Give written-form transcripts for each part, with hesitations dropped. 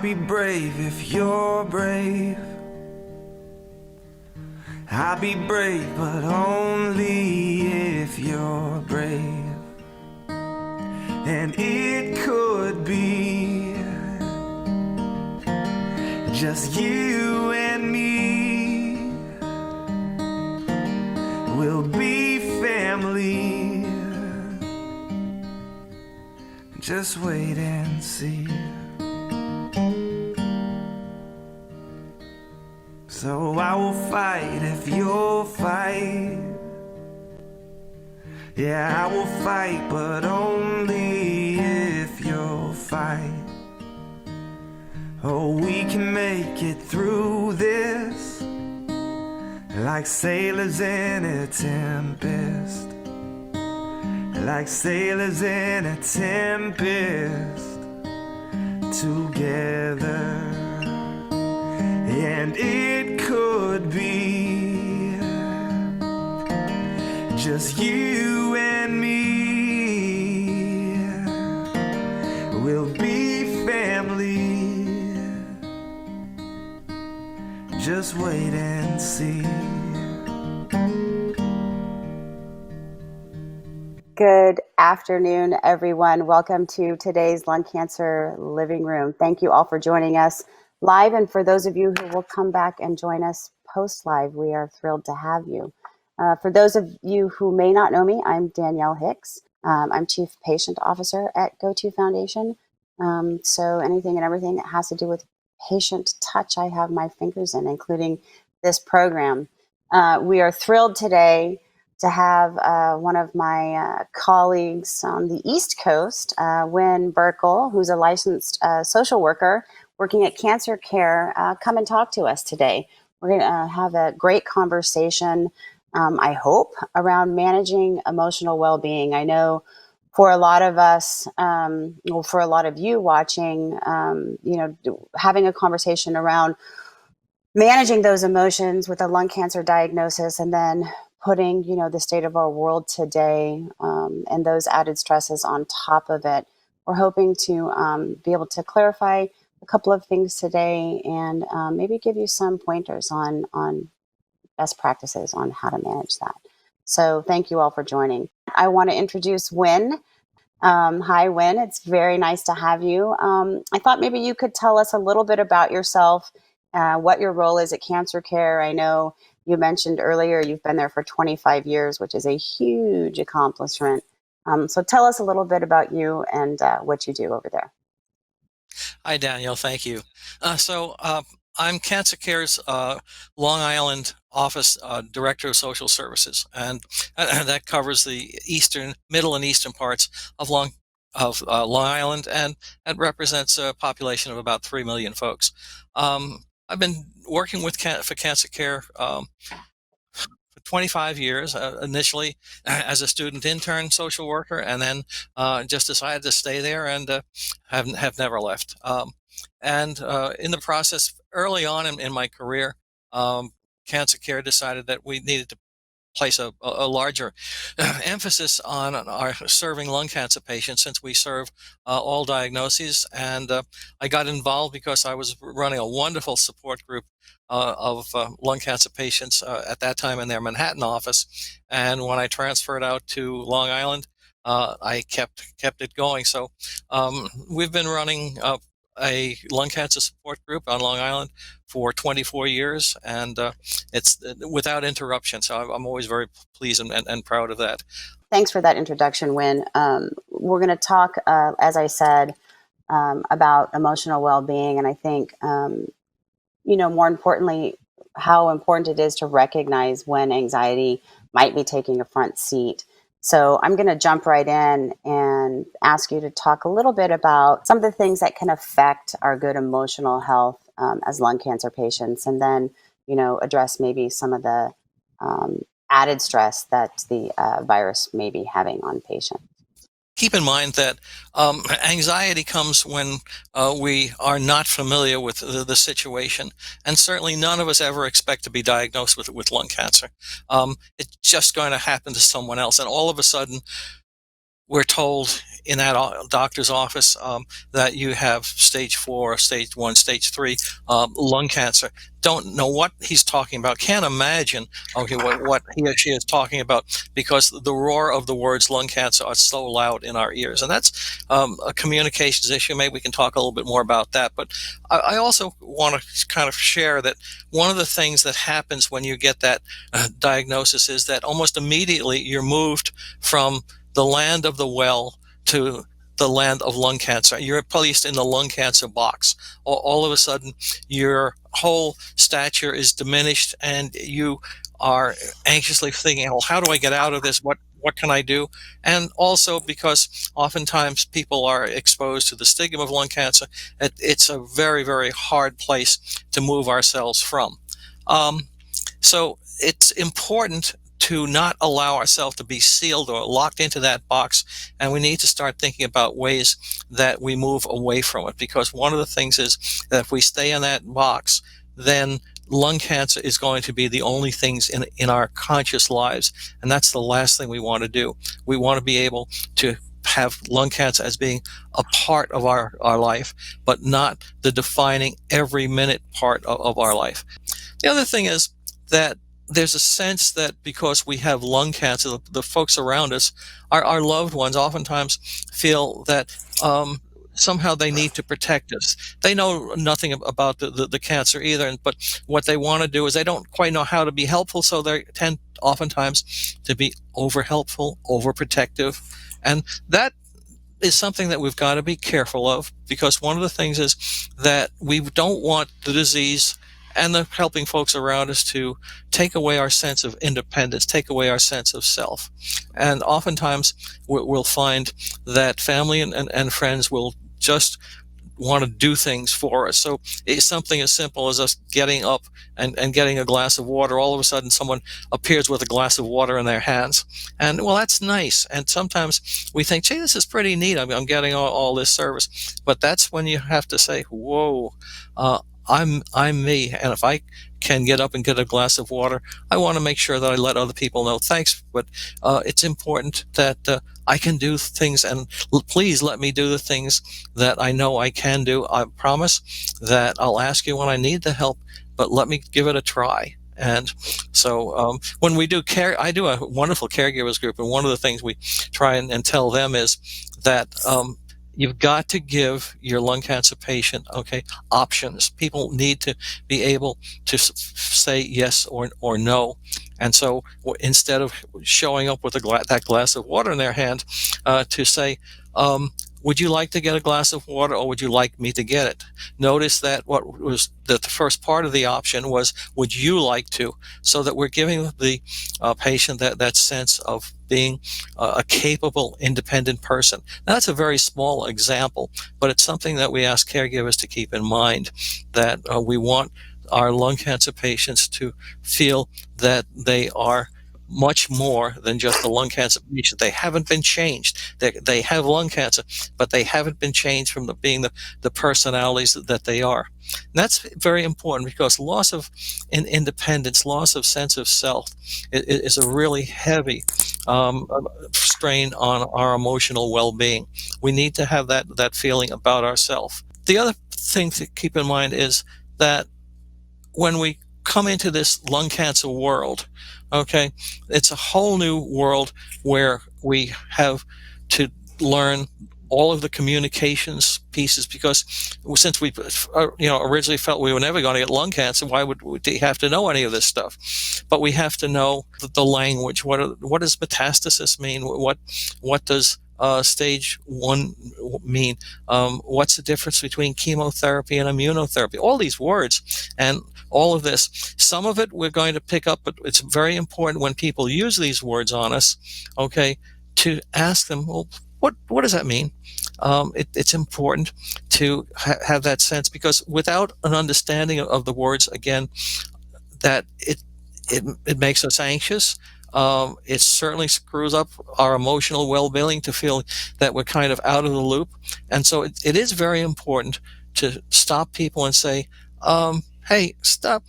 be brave if you're brave. I'll be brave, but only if you're brave. And it could be just you and me. We'll be family. Just wait and see. So I will fight if you'll fight. Yeah, I will fight, but only if you'll fight. Oh, we can make it through this like sailors in a tempest. Like sailors in a tempest together. And it could be just you and me. We'll be family. Just wait and see. Good afternoon, everyone. Welcome to today's Lung Cancer Living Room. Thank you all for joining us live, and for those of you who will come back and join us post-live, we are thrilled to have you. For those of you who may not know me, I'm Danielle Hicks. I'm Chief Patient Officer at GoTo Foundation. So anything and everything that has to do with patient touch, I have my fingers in, including this program. We are thrilled today to have one of my colleagues on the East Coast, Wynn Boerckel, who's a licensed social worker working at Cancer Care, come and talk to us today. We're going to have a great conversation, I hope, around managing emotional well-being. I know for a lot of us, for a lot of you watching, having a conversation around managing those emotions with a lung cancer diagnosis and then putting, the state of our world today and those added stresses on top of it. We're hoping to be able to clarify a couple of things today and maybe give you some pointers on best practices on how to manage that. So thank you all for joining. I want to introduce Wynn. Hi, Wynn. It's very nice to have you. I thought maybe you could tell us a little bit about yourself, what your role is at Cancer Care. I know you mentioned earlier you've been there for 25 years, which is a huge accomplishment. So tell us a little bit about you and what you do over there. Hi, Danielle. Thank you. I'm Cancer Care's Long Island office director of social services, and that covers the middle and eastern parts of Long Island, and that represents a population of about 3 million folks. I've been working for Cancer Care for 25 years, initially as a student intern social worker, and then just decided to stay there and have never left. In the process, early on in my career, Cancer Care decided that we needed to place a larger emphasis on our serving lung cancer patients, since we serve all diagnoses. And I got involved because I was running a wonderful support group of lung cancer patients at that time in their Manhattan office. And when I transferred out to Long Island, I kept it going. So we've been running a lung cancer support group on Long Island for 24 years, and it's without interruption. So I'm always very pleased and proud of that. Thanks for that introduction, Wynn. We're going to talk, as I said, about emotional well-being, and I think, more importantly, how important it is to recognize when anxiety might be taking a front seat. So I'm going to jump right in and ask you to talk a little bit about some of the things that can affect our good emotional health as lung cancer patients, and then, address maybe some of the added stress that the virus may be having on patients. Keep in mind that anxiety comes when we are not familiar with the situation, and certainly none of us ever expect to be diagnosed with lung cancer. It's just going to happen to someone else, and all of a sudden we're told in that doctor's office that you have stage 4, stage 1, stage 3 lung cancer. Don't know what he's talking about. Can't imagine, okay, what he or she is talking about, because the roar of the words lung cancer are so loud in our ears. And that's a communications issue. Maybe we can talk a little bit more about that. But I also want to kind of share that one of the things that happens when you get that diagnosis is that almost immediately you're moved from the land of the well to the land of lung cancer. You're placed in the lung cancer box. All of a sudden, your whole stature is diminished, and you are anxiously thinking, well, how do I get out of this? What can I do? And also because oftentimes people are exposed to the stigma of lung cancer, it's a very, very hard place to move ourselves from. So it's important to not allow ourselves to be sealed or locked into that box. And we need to start thinking about ways that we move away from it. Because one of the things is that if we stay in that box, then lung cancer is going to be the only things in our conscious lives. And that's the last thing we want to do. We want to be able to have lung cancer as being a part of our life, but not the defining every minute part of our life. The other thing is that there's a sense that because we have lung cancer, the folks around us, our loved ones, oftentimes feel that somehow they need to protect us. They know nothing about the cancer either, but what they want to do is they don't quite know how to be helpful, so they tend oftentimes to be over helpful, over protective, and that is something that we've got to be careful of, because one of the things is that we don't want the disease and the helping folks around us to take away our sense of independence, take away our sense of self. And oftentimes we'll find that family and friends will just want to do things for us. So it's something as simple as us getting up and getting a glass of water. All of a sudden someone appears with a glass of water in their hands. And well, that's nice. And sometimes we think, gee, this is pretty neat. I'm getting all this service. But that's when you have to say, whoa, I'm me. And if I can get up and get a glass of water, I want to make sure that I let other people know, thanks, but it's important that I can do things, and please let me do the things that I know I can do. I promise that I'll ask you when I need the help, but let me give it a try. And so when we do care, I do a wonderful caregivers group, and one of the things we try and tell them is that you've got to give your lung cancer patient, options. People need to be able to say yes or no. And so instead of showing up with that glass of water in their hand, to say, would you like to get a glass of water, or would you like me to get it? Notice that the first part of the option was, would you like to? So that we're giving the patient that sense of being a capable, independent person. Now, that's a very small example, but it's something that we ask caregivers to keep in mind, that we want our lung cancer patients to feel that they are much more than just a lung cancer patient. They haven't been changed. They have lung cancer, but they haven't been changed from being the personalities that they are. And that's very important, because loss of independence, loss of sense of self is a really heavy strain on our emotional well-being. We need to have that feeling about ourselves. The other thing to keep in mind is that when we come into this lung cancer world, it's a whole new world where we have to learn all of the communications pieces, because since we originally felt we were never going to get lung cancer, why would we have to know any of this stuff? But we have to know the language. What does metastasis mean? What does stage 1 mean? What's the difference between chemotherapy and immunotherapy? All these words and all of this. Some of it we're going to pick up, but it's very important when people use these words on us, to ask them, well, what does that mean? It's important to have that sense, because without an understanding of the words, again, that it makes us anxious. It certainly screws up our emotional well-being to feel that we're kind of out of the loop. And so it is very important to stop people and say, hey, stop.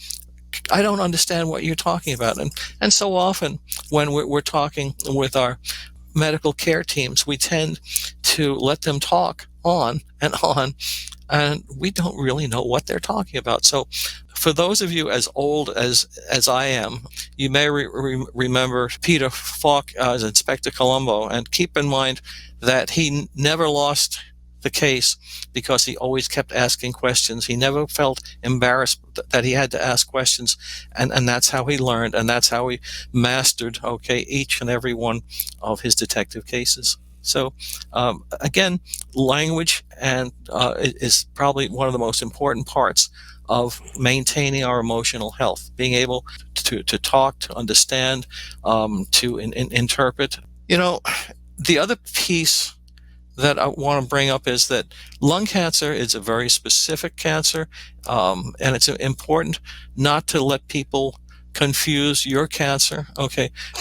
I don't understand what you're talking about. And so often when we're talking with our medical care teams, we tend to let them talk on and on, and we don't really know what they're talking about. So for those of you as old as I am, you may remember Peter Falk as Inspector Columbo, and keep in mind that he never lost the case because he always kept asking questions. He never felt embarrassed that he had to ask questions, and that's how he learned, and that's how he mastered, each and every one of his detective cases. So again, language and is probably one of the most important parts of maintaining our emotional health. Being able to talk, to understand, to interpret. The other piece that I want to bring up is that lung cancer is a very specific cancer, and it's important not to let people confuse your cancer,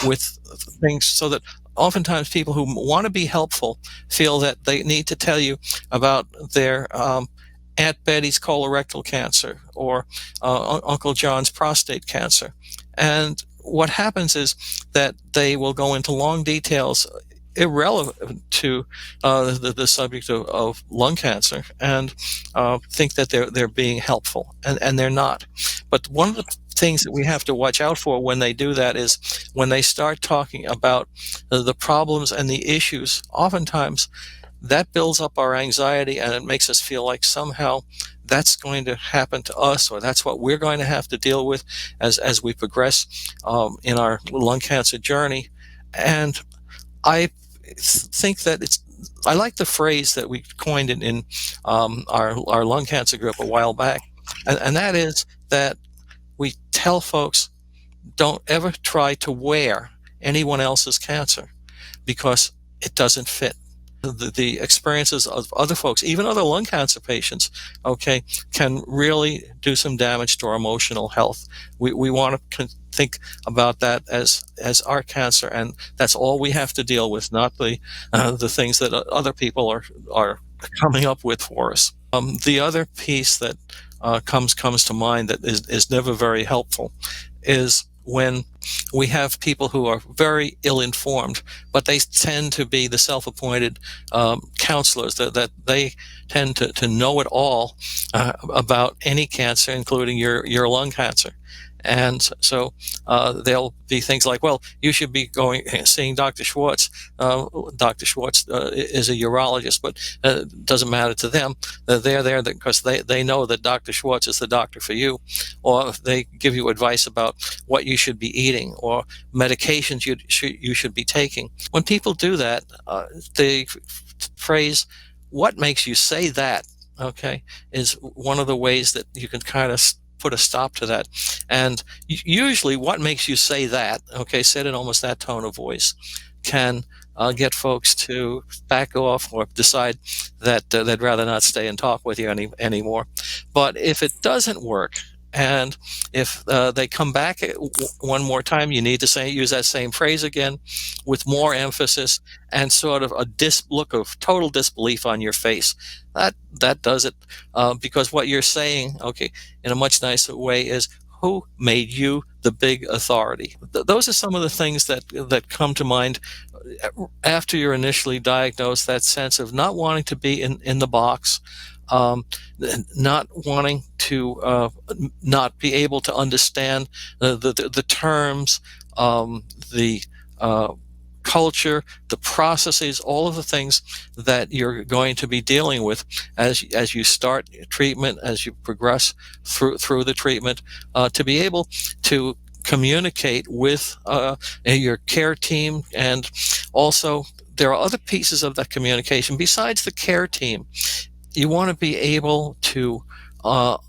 with things, so that oftentimes people who want to be helpful feel that they need to tell you about their Aunt Betty's colorectal cancer or Uncle John's prostate cancer. And what happens is that they will go into long details irrelevant to the subject of lung cancer, and think that they're being helpful, and they're not. But one of the things that we have to watch out for when they do that is when they start talking about the problems and the issues. Oftentimes that builds up our anxiety, and it makes us feel like somehow that's going to happen to us, or that's what we're going to have to deal with as we progress in our lung cancer journey. And I think that I like the phrase that we coined in our lung cancer group a while back, and that is that we tell folks, don't ever try to wear anyone else's cancer, because it doesn't fit. The experiences of other folks, even other lung cancer patients, can really do some damage to our emotional health. We want to think about that as our cancer, and that's all we have to deal with, not the things that other people are coming up with for us. The other piece that comes to mind that is never very helpful is when we have people who are very ill-informed, but they tend to be the self-appointed counselors, that they tend to know it all about any cancer, including your lung cancer. And so there'll be things like, well, you should be seeing Dr. Schwartz. Dr. Schwartz is a urologist, but it doesn't matter to them. They're there because they know that Dr. Schwartz is the doctor for you, or they give you advice about what you should be eating or medications you should be taking. When people do that, the phrase, "What makes you say that?" is one of the ways that you can kind of put a stop to that. And usually what makes you say that, said in almost that tone of voice, can get folks to back off or decide that they'd rather not stay and talk with you anymore. But if it doesn't work, and if they come back one more time, you need to use that same phrase again with more emphasis and sort of a look of total disbelief on your face. That does it, because what you're saying, in a much nicer way, is, who made you the big authority? Those are some of the things that come to mind after you're initially diagnosed. That sense of not wanting to be in the box, not wanting to not be able to understand the terms, the culture, the processes, all of the things that you're going to be dealing with as you start treatment, as you progress through the treatment, to be able to communicate with your care team. And also, there are other pieces of that communication besides the care team. You want to be able to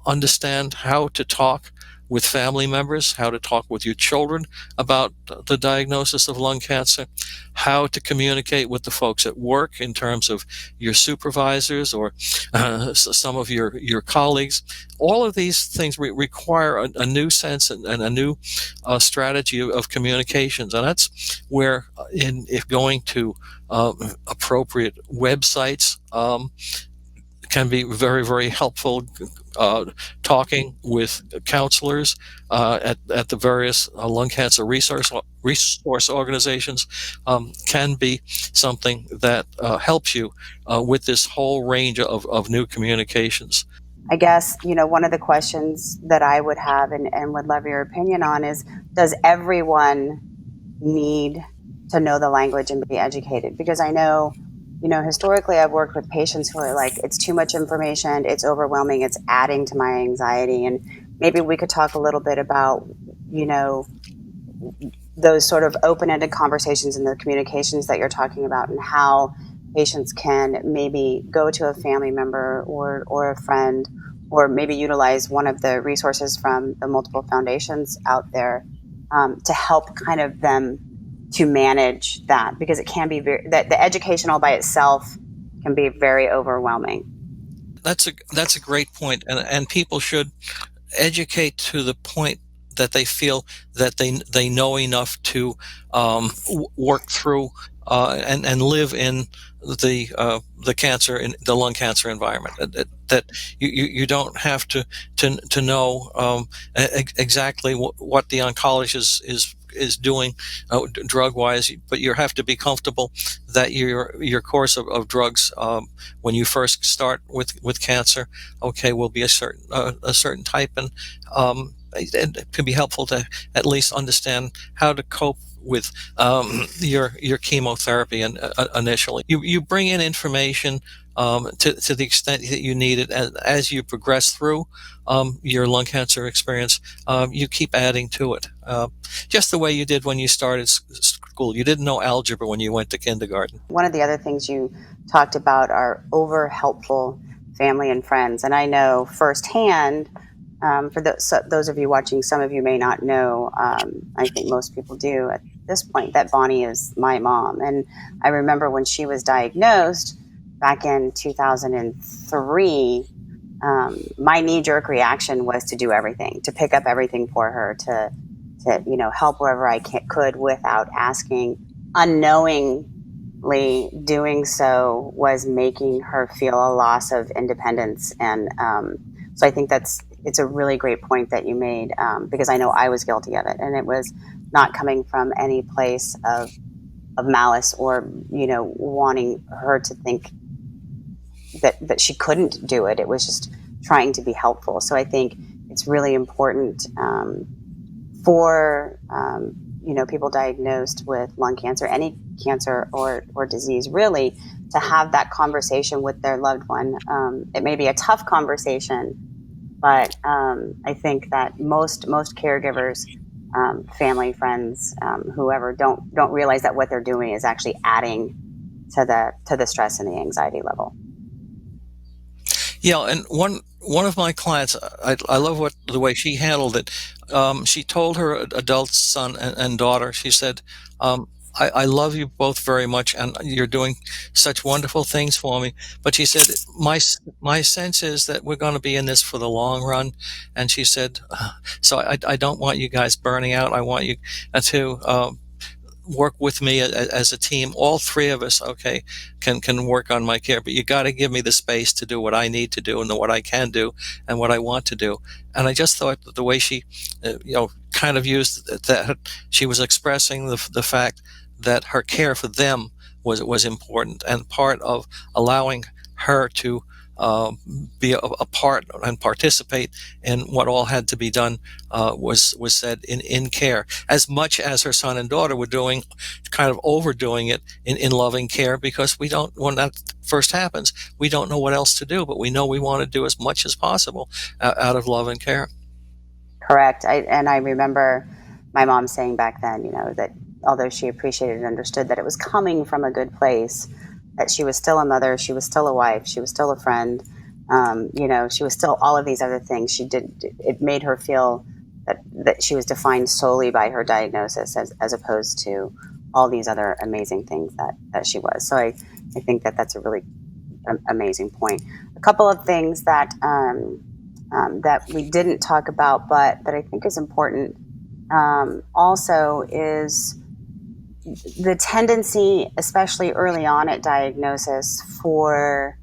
understand how to talk with family members, how to talk with your children about the diagnosis of lung cancer, how to communicate with the folks at work in terms of your supervisors or some of your colleagues. All of these things require a new sense and a new strategy of communications. And that's where, if going to appropriate websites, can be very, very helpful. Talking with counselors at the various lung cancer resource organizations can be something that helps you with this whole range of new communications. I guess, one of the questions that I would have and would love your opinion on is, does everyone need to know the language and be educated? Because I know, historically I've worked with patients who are like, it's too much information, it's overwhelming, it's adding to my anxiety. And maybe we could talk a little bit about, those sort of open-ended conversations and the communications that you're talking about, and how patients can maybe go to a family member or a friend, or maybe utilize one of the resources from the multiple foundations out there to help kind of them to manage that, because it can be that the education all by itself can be very overwhelming. That's a great point, and people should educate to the point that they feel that they know enough to work through and live in the cancer in the lung cancer environment. That you don't have to know exactly what the oncologist is doing drug wise, but you have to be comfortable that your course of drugs when you first start with cancer, okay, will be a certain type, and it can be helpful to at least understand how to cope with your chemotherapy and initially. You bring in information to the extent that you need it, and as you progress through your lung cancer experience, you keep adding to it. Just the way you did when you started school. You didn't know algebra when you went to kindergarten. One of the other things you talked about are over helpful family and friends. And I know firsthand, for those of you watching, some of you may not know, I think most people do at this point, that Bonnie is my mom. And I remember when she was diagnosed back in 2003, my knee-jerk reaction was to do everything, to pick up everything for her, to help wherever I could without asking. Unknowingly doing so was making her feel a loss of independence. And so I think it's a really great point that you made, because I know I was guilty of it, and it was not coming from any place of malice or wanting her to think that she couldn't do it. It was just trying to be helpful. So I think it's really important for people diagnosed with lung cancer, any cancer or disease, really, to have that conversation with their loved one. It may be a tough conversation, but I think that most caregivers, family, friends, whoever, don't realize that what they're doing is actually adding to the stress and the anxiety level. Yeah, and one of my clients, I love the way she handled it. She told her adult son and daughter, she said, I love you both very much, and you're doing such wonderful things for me. But she said, my sense is that we're going to be in this for the long run. And she said, so I don't want you guys burning out. I want you to work with me as a team. All three of us, okay, can work on my care, but you got to give me the space to do what I need to do and what I can do and what I want to do. And I just thought that the way she, kind of used that, she was expressing the fact that her care for them was important, and part of allowing her to be a part and participate in what all had to be done was said in care, as much as her son and daughter were doing, kind of overdoing it in loving care, because we don't, when that first happens, we don't know what else to do, but we know we want to do as much as possible out of love and care. Correct. I remember my mom saying back then, that although she appreciated and understood that it was coming from a good place, that she was still a mother, she was still a wife, she was still a friend, she was still all of these other things. It made her feel that she was defined solely by her diagnosis, as opposed to all these other amazing things that she was. So I think that that's a really amazing point. A couple of things that we didn't talk about, but that I think is important, also, is the tendency, especially early on at diagnosis, for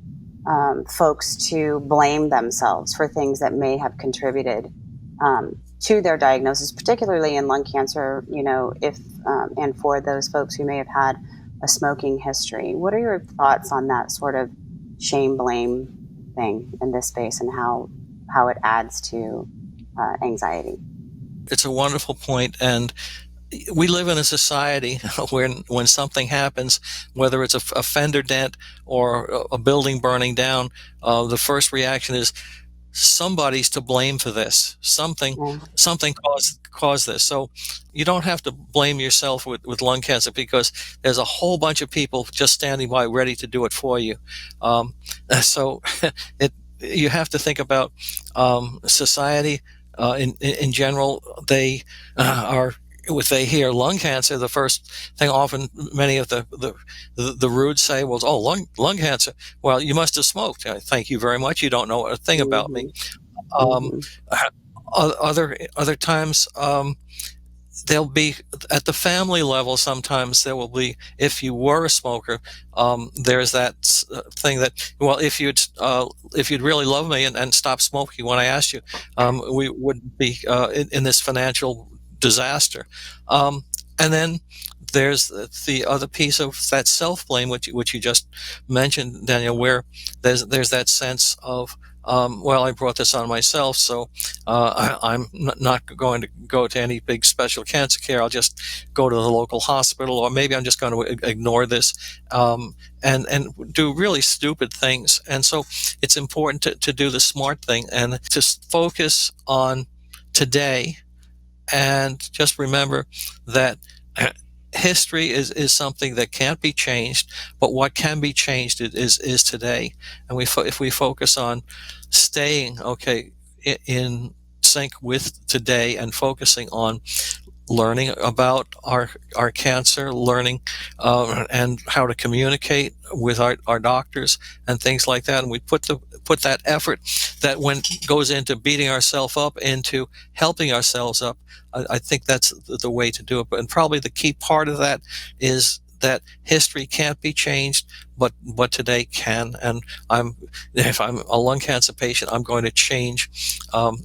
folks to blame themselves for things that may have contributed to their diagnosis, particularly in lung cancer, if and for those folks who may have had a smoking history. What are your thoughts on that sort of shame blame thing in this space, and how it adds to anxiety? It's a wonderful point, and we live in a society where when something happens, whether it's a fender dent or a building burning down, the first reaction is somebody's to blame for this. Something caused this. So you don't have to blame yourself with lung cancer, because there's a whole bunch of people just standing by ready to do it for you. So you have to think about society in general. They are. If they hear lung cancer, the first thing often many of the rudes say was, "Oh, lung cancer. Well, you must have smoked." Thank you very much. You don't know a thing about me. Other times, there'll be at the family level. Sometimes there will be, if you were a smoker, there's that thing that, well, if you'd really love me and stop smoking when I asked you, we wouldn't be in this financial disaster. And then there's the other piece of that self-blame, which you just mentioned, Danielle, where there's that sense of, well, I brought this on myself, so I'm not going to go to any big special cancer care. I'll just go to the local hospital, or maybe I'm just going to ignore this and do really stupid things. And so it's important to do the smart thing and to focus on today, and just remember that history is something that can't be changed, but what can be changed is today. And if we focus on staying in sync with today, and focusing on learning about our cancer, learning and how to communicate with our doctors and things like that, and we put that effort that goes into beating ourselves up into helping ourselves up, I think that's the way to do it. And probably the key part of that is that history can't be changed, but today can. And if I'm a lung cancer patient, I'm going to change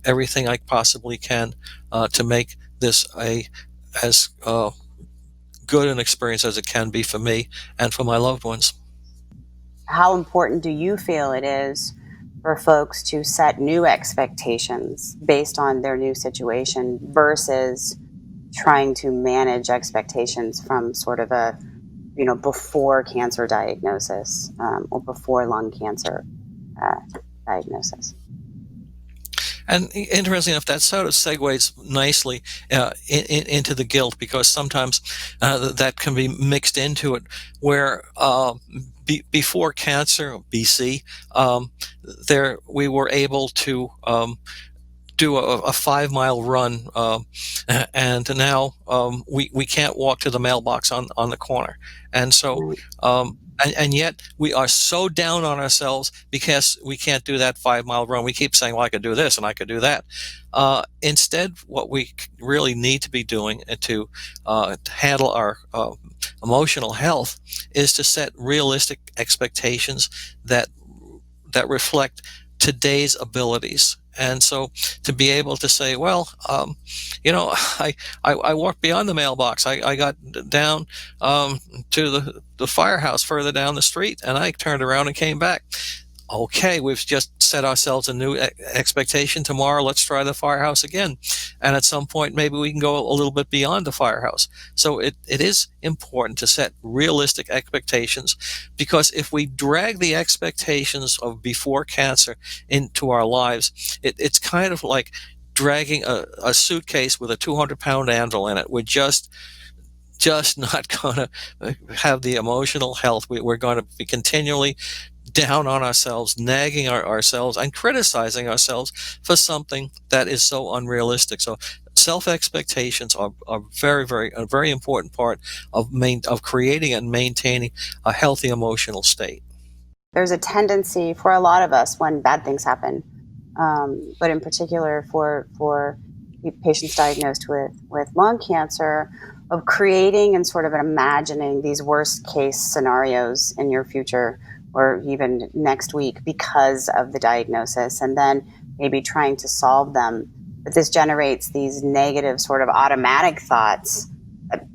everything I possibly can to make this as good an experience as it can be for me and for my loved ones. How important do you feel it is for folks to set new expectations based on their new situation versus trying to manage expectations from sort of a before cancer diagnosis or before lung cancer diagnosis? And interesting enough, that sort of segues nicely into the guilt, because sometimes that can be mixed into it, where before cancer, BC, we were able to do a 5-mile run, and now we can't walk to the mailbox on the corner. And so and yet we are so down on ourselves because we can't do that 5-mile run. We keep saying, well, I could do this and I could do that. Instead, what we really need to be doing to handle our emotional health is to set realistic expectations that reflect today's abilities. And so to be able to say, well, I walked beyond the mailbox. I got down to the firehouse further down the street, and I turned around and came back. Okay, we've just set ourselves a new expectation. Tomorrow, let's try the firehouse again. And at some point, maybe we can go a little bit beyond the firehouse. So it is important to set realistic expectations, because if we drag the expectations of before cancer into our lives, it's kind of like dragging a suitcase with a 200-pound anvil in it. We're just not going to have the emotional health. We're going to be continually down on ourselves, nagging ourselves, and criticizing ourselves for something that is so unrealistic. So self-expectations are a very important part of creating and maintaining a healthy emotional state. There's a tendency for a lot of us when bad things happen, but in particular for patients diagnosed with lung cancer, of creating and sort of imagining these worst case scenarios in your future, or even next week because of the diagnosis, and then maybe trying to solve them. But this generates these negative sort of automatic thoughts that,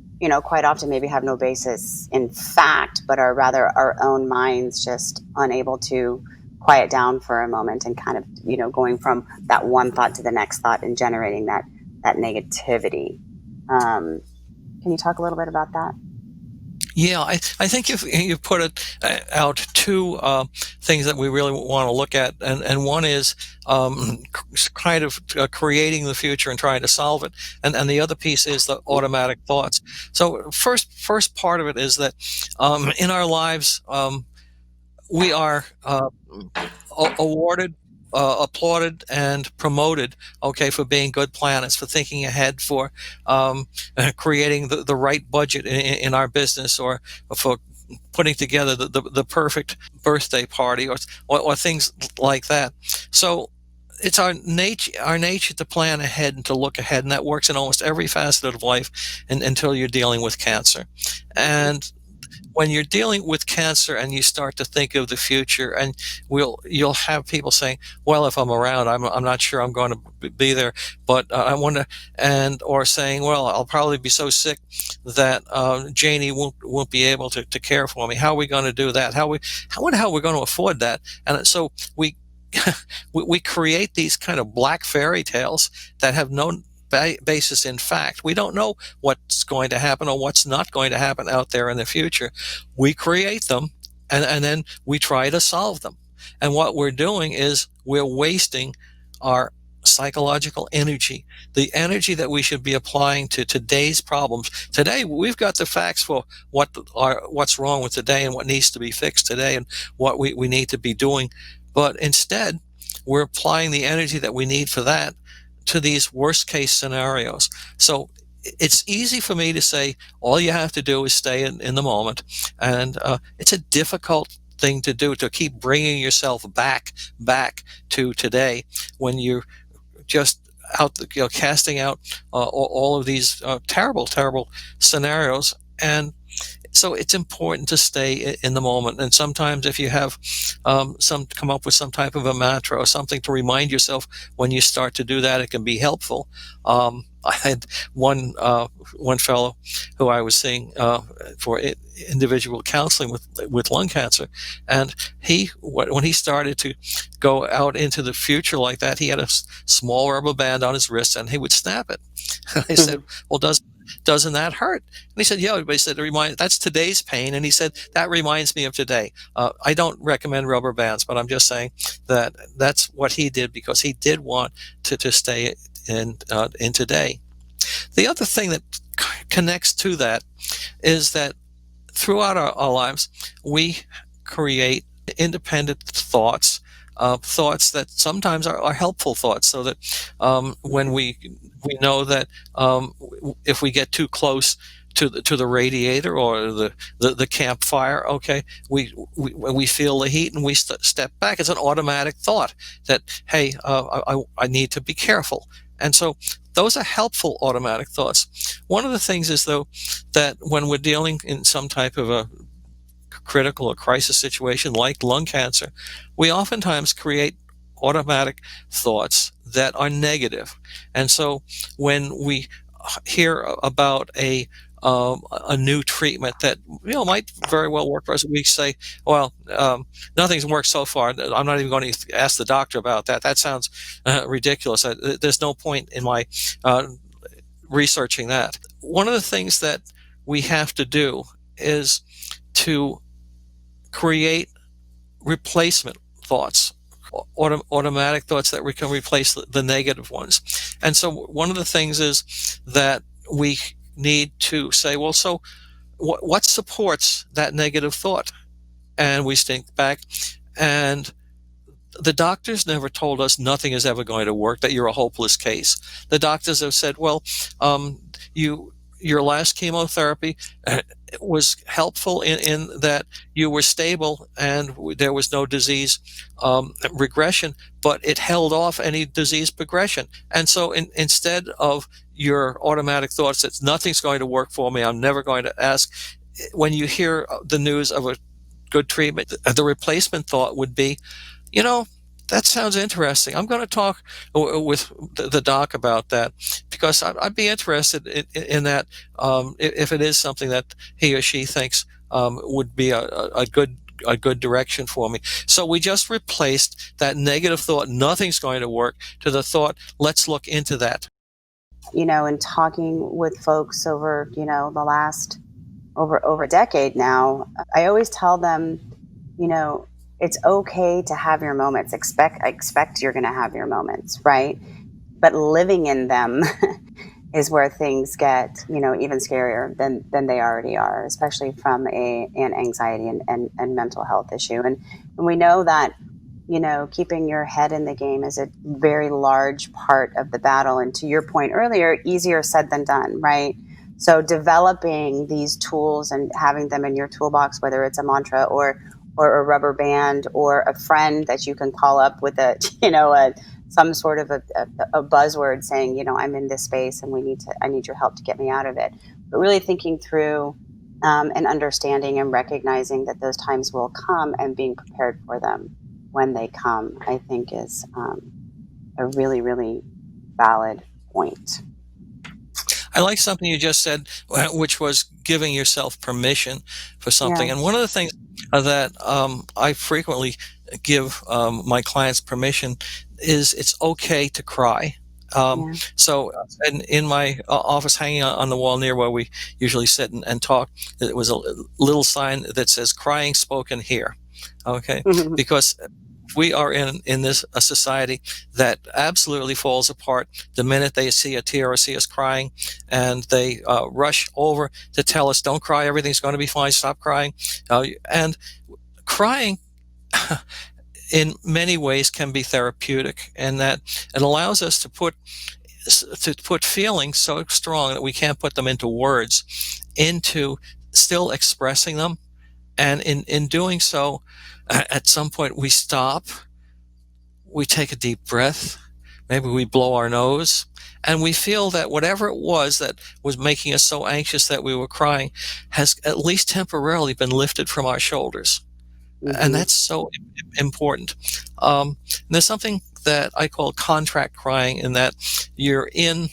quite often maybe have no basis in fact, but are rather our own minds just unable to quiet down for a moment and kind of, going from that one thought to the next thought and generating that negativity. Can you talk a little bit about that? Yeah, I think you put it out two things that we really want to look at, and one is kind of creating the future and trying to solve it, and the other piece is the automatic thoughts. So first part of it is that in our lives we are awarded, applauded, and promoted, for being good planners, for thinking ahead, for creating the right budget in our business, or for putting together the perfect birthday party, or things like that. So it's our nature to plan ahead and to look ahead, and that works in almost every facet of life until you're dealing with cancer. And when you're dealing with cancer and you start to think of the future, and you'll have people saying, well, if I'm around, I'm not sure I'm going to be there, but I wonder, or saying, well, I'll probably be so sick that Janie won't be able to care for me. How are we going to do that? How we're going to afford that? And so we we create these kind of black fairy tales that have no basis in fact. We don't know what's going to happen or what's not going to happen out there in the future. We create them, and then we try to solve them. And what we're doing is we're wasting our psychological energy, the energy that we should be applying to today's problems. Today, we've got the facts for what's wrong with today and what needs to be fixed today and what we need to be doing. But instead, we're applying the energy that we need for that to these worst case scenarios. So it's easy for me to say, all you have to do is stay in the moment. And it's a difficult thing to do, to keep bringing yourself back to today when you're just out, casting out all of these terrible scenarios. And so it's important to stay in the moment. And sometimes if you have come up with some type of a mantra or something to remind yourself when you start to do that, it can be helpful. I had one fellow who I was seeing for individual counseling with lung cancer, and when he started to go out into the future like that, he had a small rubber band on his wrist and he would snap it. I said, well, doesn't that hurt? And he said, yeah. But he said, that's today's pain. And he said, that reminds me of today. I don't recommend rubber bands, but I'm just saying that that's what he did, because he did want to stay in today. The other thing that connects to that is that throughout our lives, we create independent thoughts, thoughts that sometimes are helpful thoughts, so that when we know that if we get too close to the radiator or the campfire, we feel the heat and we step back. It's an automatic thought that, hey, I need to be careful. And so those are helpful automatic thoughts. One of the things is, though, that when we're dealing in some type of a critical or crisis situation like lung cancer, we oftentimes create automatic thoughts that are negative. And so when we hear about a new treatment that might very well work for us, we say, well, nothing's worked so far. I'm not even going to ask the doctor about that. That sounds ridiculous. There's no point in my researching that. One of the things that we have to do is to create replacement thoughts, automatic thoughts that we can replace the negative ones. And so one of the things is that we need to say, well, so what supports that negative thought? And we think back, and the doctors never told us nothing is ever going to work, that you're a hopeless case. The doctors have said, well, your last chemotherapy was helpful in that you were stable and there was no disease regression, but it held off any disease progression. And so instead of your automatic thoughts that nothing's going to work for me, I'm never going to ask, when you hear the news of good treatment. The replacement thought would be, you know, that sounds interesting. I'm going to talk with the doc about that, because I'd be interested in that, if it is something that he or she thinks would be a good direction for me. So we just replaced that negative thought, nothing's going to work, to the thought, let's look into that. In talking with folks over, the last over a decade now, I always tell them, it's okay to have your moments. Expect you're going to have your moments, right? But living in them is where things get, even scarier than they already are, especially from an anxiety and mental health issue. And we know that, keeping your head in the game is a very large part of the battle. And to your point earlier, easier said than done, right? So developing these tools and having them in your toolbox, whether it's a mantra or a rubber band or a friend that you can call up with some sort of a buzzword saying, I'm in this space and I need your help to get me out of it. But really thinking through and understanding and recognizing that those times will come and being prepared for them when they come, I think is a really, really valid point. I like something you just said, which was giving yourself permission for something. Yeah. And one of the things that I frequently give my clients permission is it's okay to cry. So in my office, hanging on the wall near where we usually sit and talk, it was a little sign that says "Crying spoken here." Okay, because we are in this a society that absolutely falls apart the minute they see a tear or see us crying, and they rush over to tell us, "Don't cry, everything's going to be fine. Stop crying." And crying, in many ways, can be therapeutic, in that it allows us to put feelings so strong that we can't put them into words, into still expressing them. And in doing so, at some point we stop, we take a deep breath, maybe we blow our nose, and we feel that whatever it was that was making us so anxious that we were crying has at least temporarily been lifted from our shoulders. And that's so important. There's something that I call contract crying, in that you're in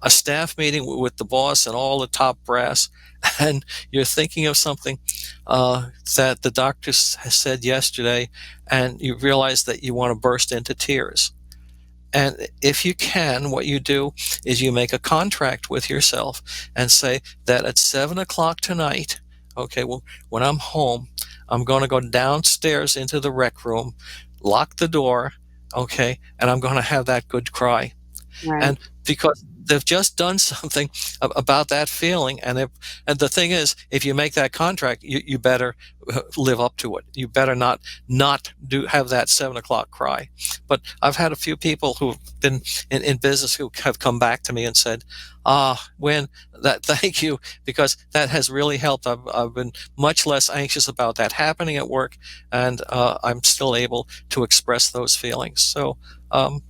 a staff meeting with the boss and all the top brass, and you're thinking of something that the doctor has said yesterday, and you realize that you want to burst into tears. And if you can, what you do is you make a contract with yourself and say that at 7 o'clock tonight, okay, well, when I'm home, I'm going to go downstairs into the rec room, lock the door, okay, and I'm going to have that good cry. Right. And because they've just done something about that feeling, and the thing is, if you make that contract, you better live up to it. You better not have that 7 o'clock cry. But I've had a few people who've been in business who have come back to me and said, thank you, because that has really helped. I've been much less anxious about that happening at work, and I'm still able to express those feelings. So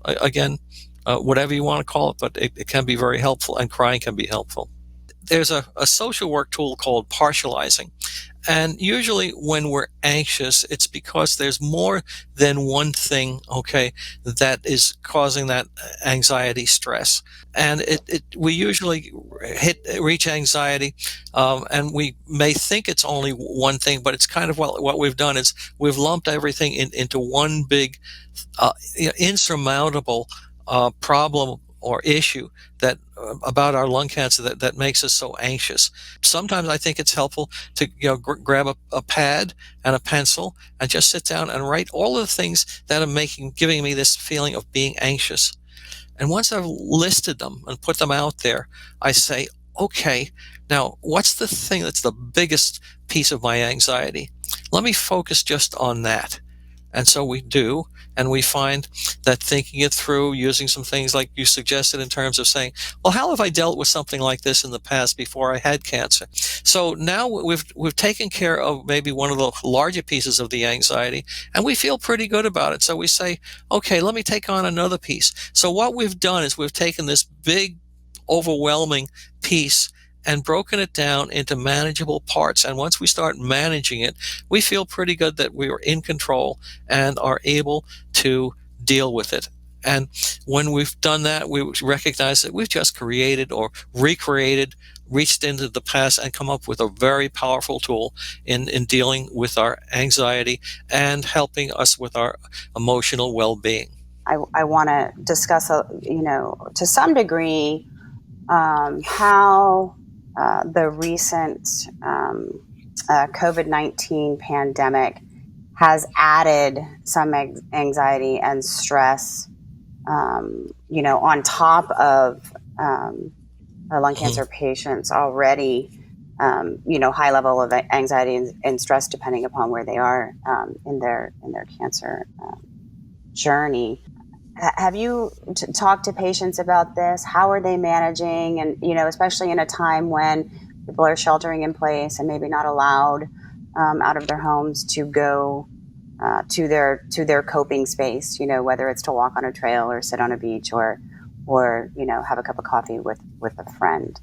again, whatever you want to call it, but it can be very helpful, and crying can be helpful. There's a social work tool called partializing. And usually when we're anxious, it's because there's more than one thing, okay, that is causing that anxiety stress. And we usually reach anxiety, and we may think it's only one thing, but it's kind of what we've done is we've lumped everything into one big, insurmountable problem or issue that about our lung cancer that makes us so anxious. Sometimes I think it's helpful to grab a pad and a pencil and just sit down and write all of the things that are giving me this feeling of being anxious. And once I've listed them and put them out there, I say, okay, now what's the thing that's the biggest piece of my anxiety? Let me focus just on that. And so we do, and we find that thinking it through, using some things like you suggested in terms of saying, well, how have I dealt with something like this in the past before I had cancer? So now we've taken care of maybe one of the larger pieces of the anxiety, and we feel pretty good about it. So we say, okay, let me take on another piece. So what we've done is we've taken this big, overwhelming piece, and broken it down into manageable parts. And once we start managing it, we feel pretty good that we are in control and are able to deal with it. And when we've done that, we recognize that we've just created or recreated, reached into the past, and come up with a very powerful tool in dealing with our anxiety and helping us with our emotional well-being. I want to discuss, to some degree, how the recent COVID-19 pandemic has added some anxiety and stress, on top of lung cancer patients already, high level of anxiety and stress depending upon where they are in their cancer journey. Have you talked to patients about this? How are they managing? And, especially in a time when people are sheltering in place and maybe not allowed out of their homes to go to their coping space, whether it's to walk on a trail or sit on a beach or have a cup of coffee with a friend.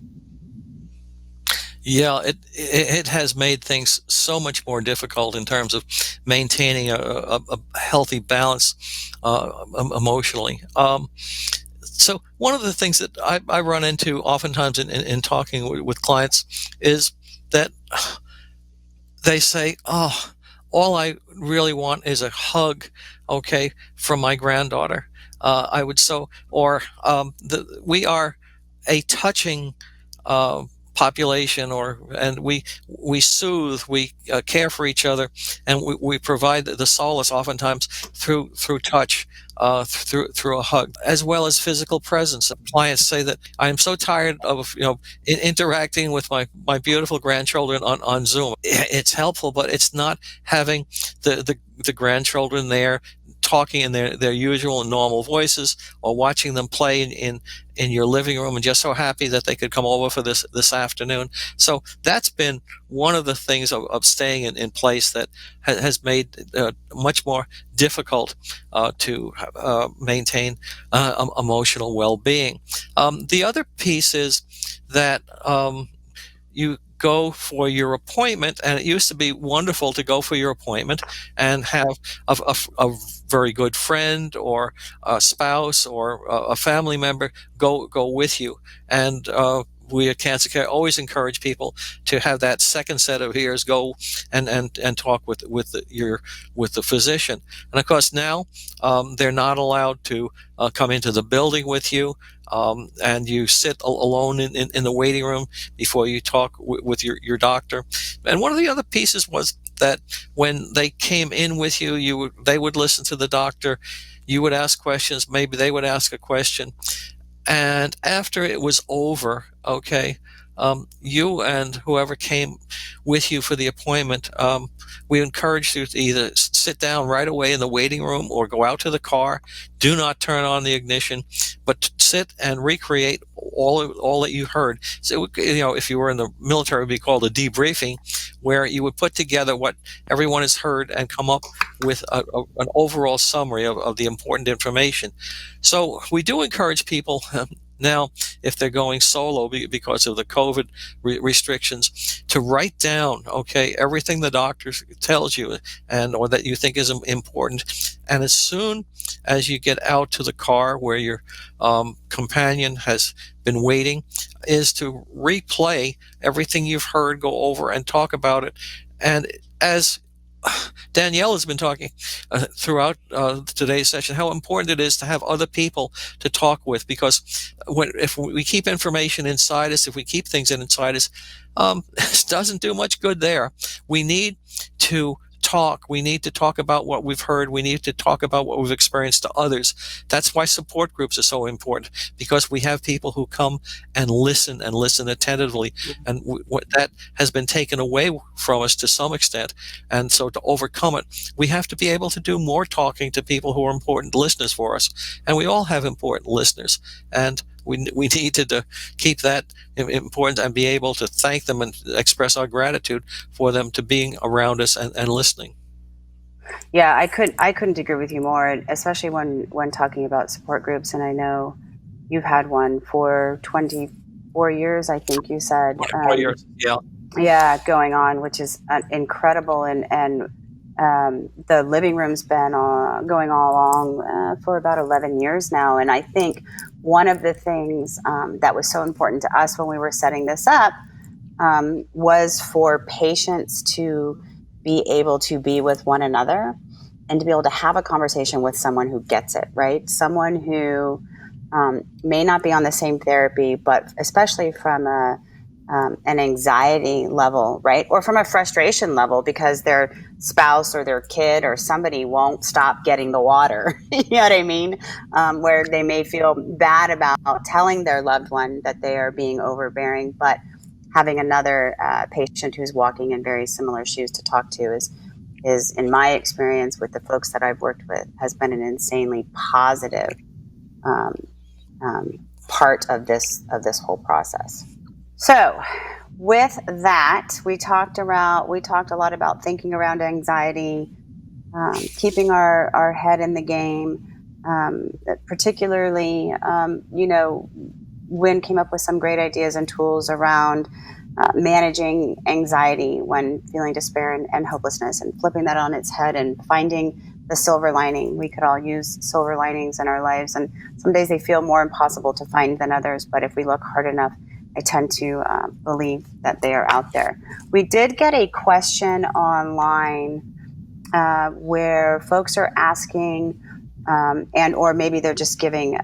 Yeah, it has made things so much more difficult in terms of maintaining a healthy balance emotionally. So one of the things that I run into oftentimes in talking with clients is that they say, "Oh, all I really want is a hug, okay, from my granddaughter." We are a touching population, and we soothe, we care for each other, and we provide the solace oftentimes through touch, through a hug, as well as physical presence. Clients say that I am so tired of interacting with my beautiful grandchildren on Zoom. It's helpful, but it's not having the grandchildren there talking in their usual and normal voices, or watching them play in your living room and just so happy that they could come over for this afternoon. So that's been one of the things of staying in place that has made much more difficult to maintain emotional well-being. The other piece is that you go for your appointment, and it used to be wonderful to go for your appointment and have a very good friend or a spouse or a family member go with you. And we at Cancer Care always encourage people to have that second set of ears go and talk with the physician. And of course now they're not allowed to come into the building with you, and you sit alone in the waiting room before you talk with your doctor. And one of the other pieces was that when they came in with you, they would listen to the doctor. You would ask questions. Maybe they would ask a question. And after it was over, okay, you and whoever came with you for the appointment, we encouraged you to either sit down right away in the waiting room or go out to the car. Do not turn on the ignition, but sit and recreate all that you heard. So, if you were in the military, it would be called a debriefing, where you would put together what everyone has heard and come up with an overall summary of the important information. So we do encourage people now, if they're going solo because of the COVID restrictions, to write down, okay, everything the doctor tells you or that you think is important. And as soon as you get out to the car where your companion has been waiting, is to replay everything you've heard, go over and talk about it. And as Danielle has been talking throughout today's session, how important it is to have other people to talk with, because if we keep information inside us, if we keep things inside us, it doesn't do much good there. We need to talk. We need to talk about what we've heard. We need to talk about what we've experienced to others. That's why support groups are so important, because we have people who come and listen attentively. And what that has been taken away from us to some extent. And so to overcome it, we have to be able to do more talking to people who are important listeners for us. And we all have important listeners. And we need to keep that important and be able to thank them and express our gratitude for them to being around us and listening. Yeah, I couldn't agree with you more, especially when talking about support groups. And I know you've had one for 24 4 years, I think you said. 4 years, yeah. Yeah, going on, which is incredible. And the living room's been going all along for about 11 years now. And I think one of the things that was so important to us when we were setting this up was for patients to be able to be with one another and to be able to have a conversation with someone who gets it, right? Someone who may not be on the same therapy, but especially from an anxiety level, right? Or from a frustration level because their spouse or their kid or somebody won't stop getting the water. You know what I mean? Where they may feel bad about telling their loved one that they are being overbearing, but having another patient who's walking in very similar shoes to talk to is in my experience with the folks that I've worked with, has been an insanely positive um, part of this whole process. So with that, we talked a lot about thinking around anxiety, keeping our head in the game, particularly, Wynn came up with some great ideas and tools around managing anxiety when feeling despair and hopelessness, and flipping that on its head and finding the silver lining. We could all use silver linings in our lives, and some days they feel more impossible to find than others, but if we look hard enough, I tend to believe that they are out there. We did get a question online where folks are asking, and or maybe they're just giving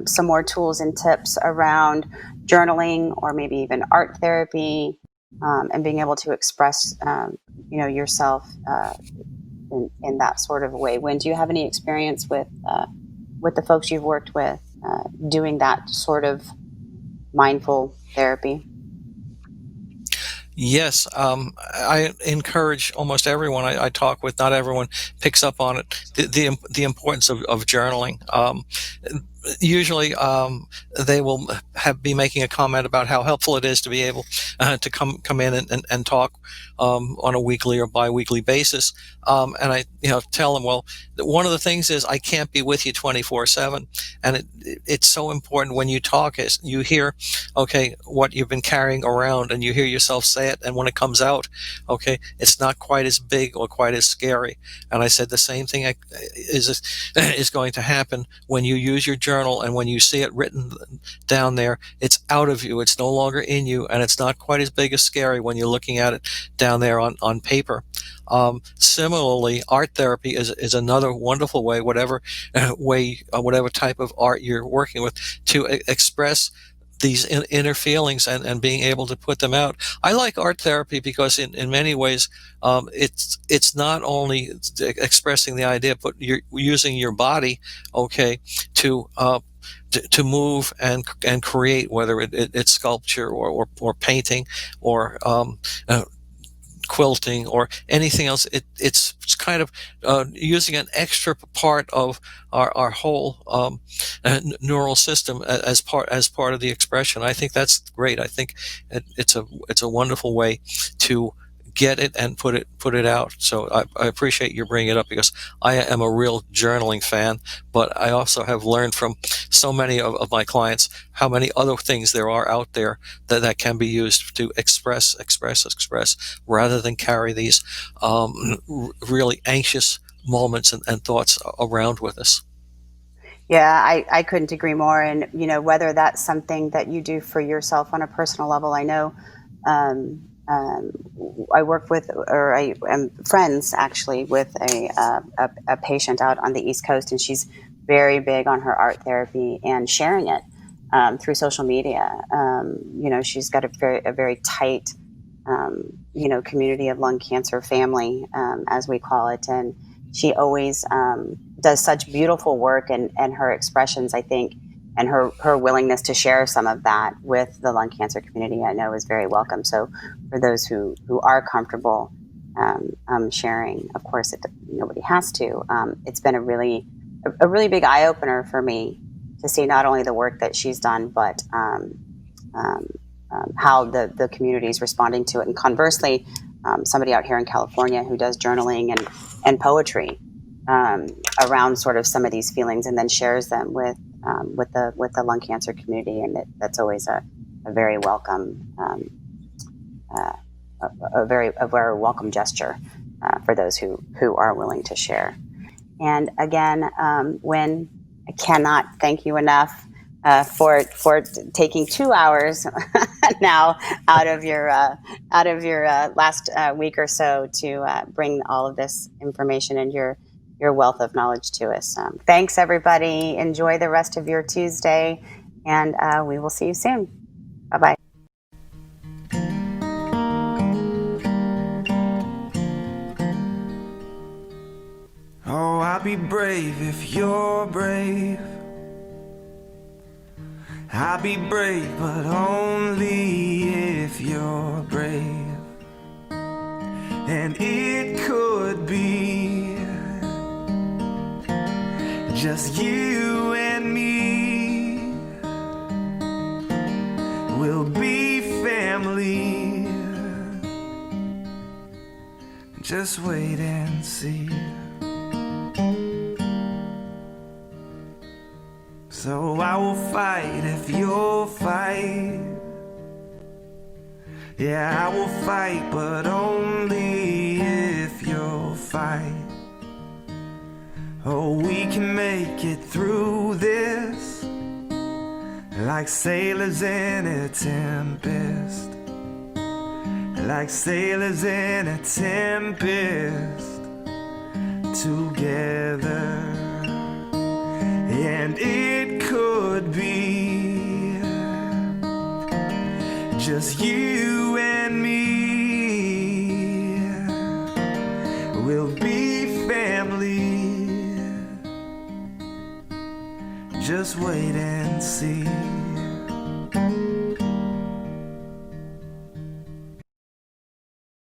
some more tools and tips around journaling or maybe even art therapy, and being able to express yourself in that sort of a way. Wynn, do you have any experience with the folks you've worked with doing that sort of mindful therapy? Yes, I encourage almost everyone I talk with. Not everyone picks up on it. The importance of journaling. Usually, they will be making a comment about how helpful it is to be able to come in and talk on a weekly or biweekly basis. And I tell them, well, one of the things is I can't be with you 24/7, and it's so important when you talk is you hear, okay, what you've been carrying around, and you hear yourself say it, and when it comes out, okay, it's not quite as big or quite as scary. And I said the same thing is going to happen when you use your journal, and when you see it written down there, it's out of you, it's no longer in you, and it's not quite as big as scary when you're looking at it down there on paper. Similarly, art therapy is another wonderful way, whatever type of art you're working with, to express these inner feelings and being able to put them out. I like art therapy because in many ways, it's not only expressing the idea, but you're using your body, okay, to move and create, whether it's sculpture or painting or quilting or anything else. It's kind of using an extra part of our whole neural system as part of the expression. I think that's great. I think it's a wonderful way to get it and put it out. So I appreciate you bringing it up, because I am a real journaling fan, but I also have learned from so many of my clients how many other things there are out there that can be used to express rather than carry these really anxious moments and thoughts around with us. Yeah, I couldn't agree more. And, whether that's something that you do for yourself on a personal level, I know I work with, or I am friends actually with a patient out on the East Coast, and she's very big on her art therapy and sharing it through social media. She's got a very tight, community of lung cancer family, as we call it, and she always does such beautiful work, and her expressions, I think, and her willingness to share some of that with the lung cancer community, I know, is very welcome. So for those who are comfortable sharing, of course, nobody has to. It's been a really big eye opener for me to see not only the work that she's done, but how the community is responding to it. And conversely, somebody out here in California who does journaling and poetry around sort of some of these feelings, and then shares them with with the lung cancer community, and that's always a very welcome, a very welcome gesture for those who are willing to share. And again, Wynn, I cannot thank you enough for taking 2 hours now out of your last week or so to bring all of this information and your wealth of knowledge to us. Thanks, everybody. Enjoy the rest of your Tuesday, and we will see you soon. Bye-bye. Oh, I'll be brave if you're brave. I'll be brave, but only if you're brave. And it could be just you and me. We'll be family. Just wait and see. So I will fight if you'll fight. Yeah, I will fight, but only if you'll fight. Oh, we can make it through this like sailors in a tempest. Like sailors in a tempest together. And it could be just you and me. We'll be family. Just wait and see.